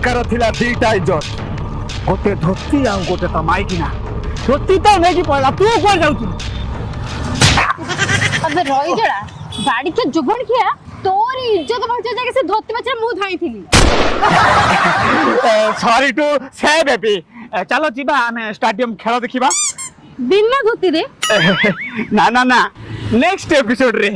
दरकार थिला दीटा इज्जत गोटे धोती आ गोटे त माइकिना धोती तो नहीं कि पड़ला तू कोई जाऊ तू अबे रही जड़ा गाड़ी के जुगण किया तोर इज्जत पहुंचे जाके से धोती बचरा मुंह धाई थी सॉरी टू से बेबी चलो जीवा हमें स्टेडियम खेल देखिबा बिना धोती रे ना ना ना नेक्स्ट एपिसोड रे